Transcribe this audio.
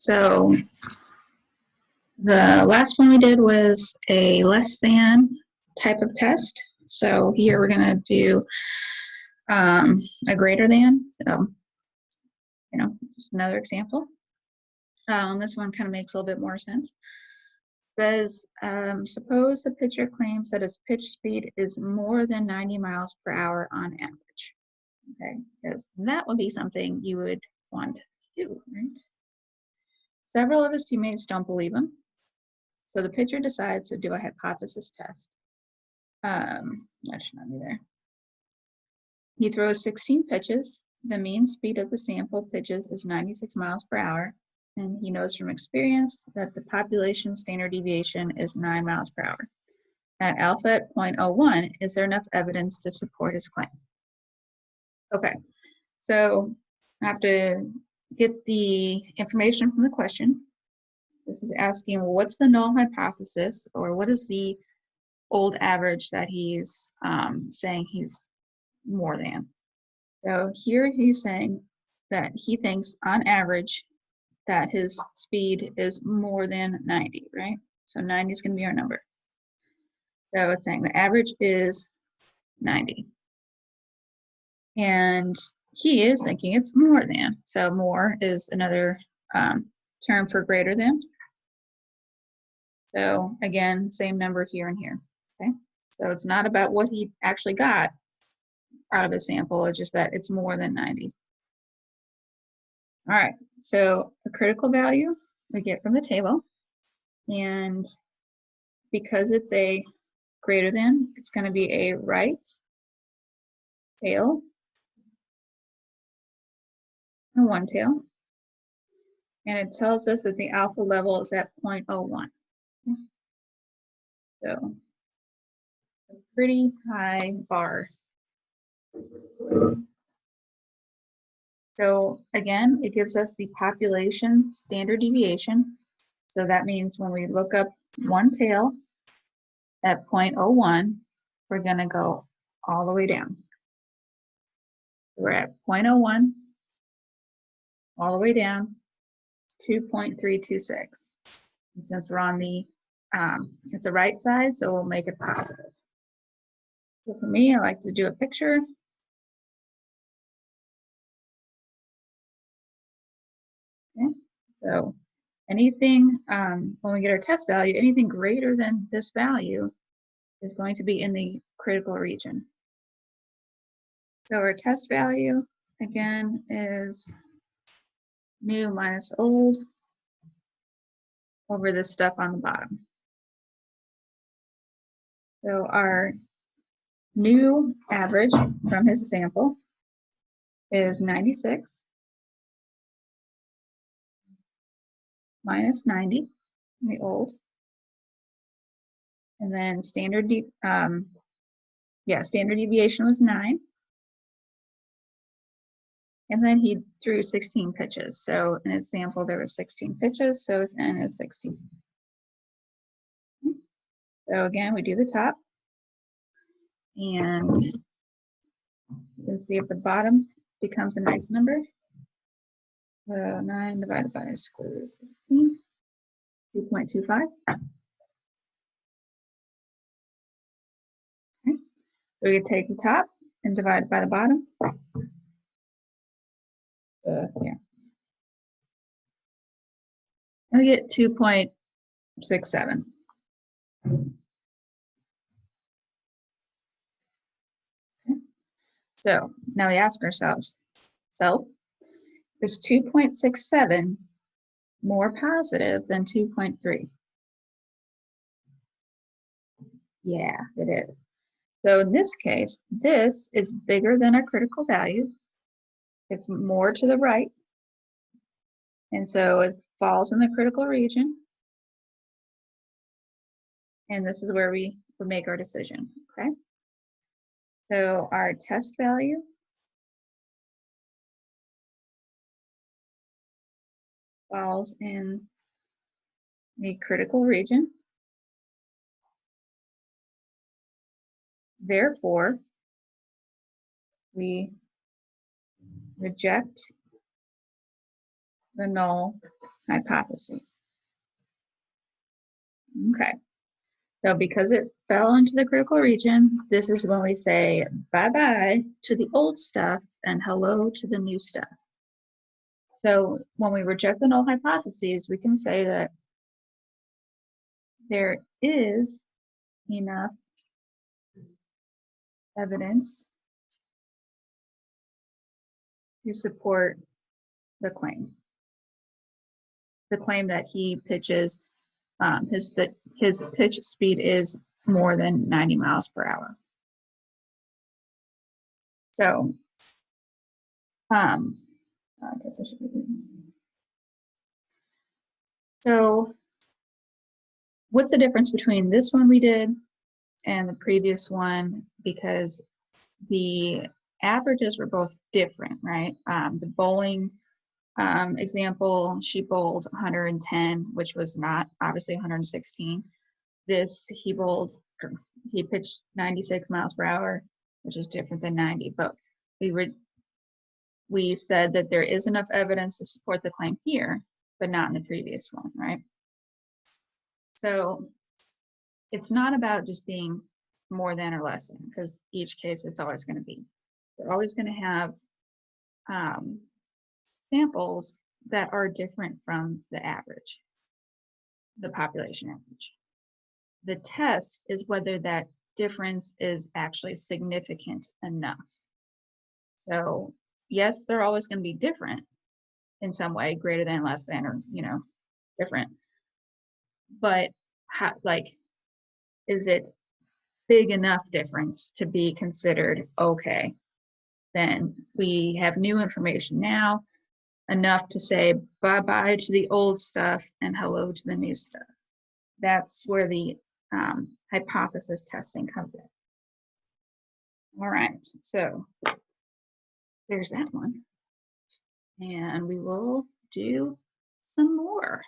So the last one we did was a less than type of test. So here we're going to do a greater than. So, just another example. This one kind of makes a little bit more sense. Says, suppose the pitcher claims that his pitch speed is more than 90 miles per hour on average. Okay, because that would be something you would want to do, right? Several of his teammates don't believe him. So the pitcher decides to do a hypothesis test. That should not be there. He throws 16 pitches. The mean speed of the sample pitches is 96 miles per hour. And he knows from experience that the population standard deviation is 9 miles per hour. At alpha at 0.01, is there enough evidence to support his claim? Okay, so I have to get the information from the question. This is asking, well, what's the null hypothesis, or what is the old average that he's saying he's more than? So here he's saying that he thinks on average that his speed is more than 90, right? So 90 is going to be our number. So it's saying the average is 90. And he is thinking it's more than. So more is another term for greater than. So again, same number here and here, okay? So it's not about what he actually got out of his sample, it's just that it's more than 90. All right, so a critical value we get from the table, and because it's a greater than, it's going to be a right tail and one tail, and it tells us that the alpha level is at 0.01. So a pretty high bar. So again, it gives us the population standard deviation. So that means when we look up one tail at 0.01, we're going to go all the way down. We're at 0.01, all the way down, 2.326. And since we're on the, it's the right side, so we'll make it positive. So for me, I like to do a picture. Okay, so anything, when we get our test value, anything greater than this value is going to be in the critical region. So our test value, again, is new minus old over this stuff on the bottom. So our new average from his sample is 96 minus 90, the old. And then standard deviation was 9. And then he threw 16 pitches. So in his sample, there were 16 pitches, so his N is 16. So again, we do the top. And you can see if the bottom becomes a nice number. 9 divided by square root of 16, 2.25. Okay. So we can take the top and divide by the bottom. Yeah. And we get 2.67. Okay. So now we ask ourselves, so is 2.67 more positive than 2.3? Yeah, it is. So in this case, this is bigger than our critical value. It's more to the right. And so it falls in the critical region. And this is where we would make our decision, okay? So our test value falls in the critical region. Therefore, we reject the null hypotheses. Okay, so because it fell into the critical region, this is when we say bye-bye to the old stuff and hello to the new stuff. So when we reject the null hypotheses, we can say that there is enough evidence to support the claim. The claim that he pitches, his pitch speed is more than 90 miles per hour. So, I guess I should be. So, what's the difference between this one we did and the previous one? Because the averages were both different, right? The bowling example, she bowled 110, which was not obviously 116. This, he pitched 96 miles per hour, which is different than 90. But we said that there is enough evidence to support the claim here, but not in the previous one, right? So it's not about just being more than or less than, because each case it's always going to be. We're always going to have samples that are different from the average, the population average. The test is whether that difference is actually significant enough. So yes, they're always going to be different in some way, greater than, less than, or different. But is it big enough difference to be considered okay? Then we have new information now, enough to say bye-bye to the old stuff and hello to the new stuff. That's where the hypothesis testing comes in. All right, so there's that one. And we will do some more.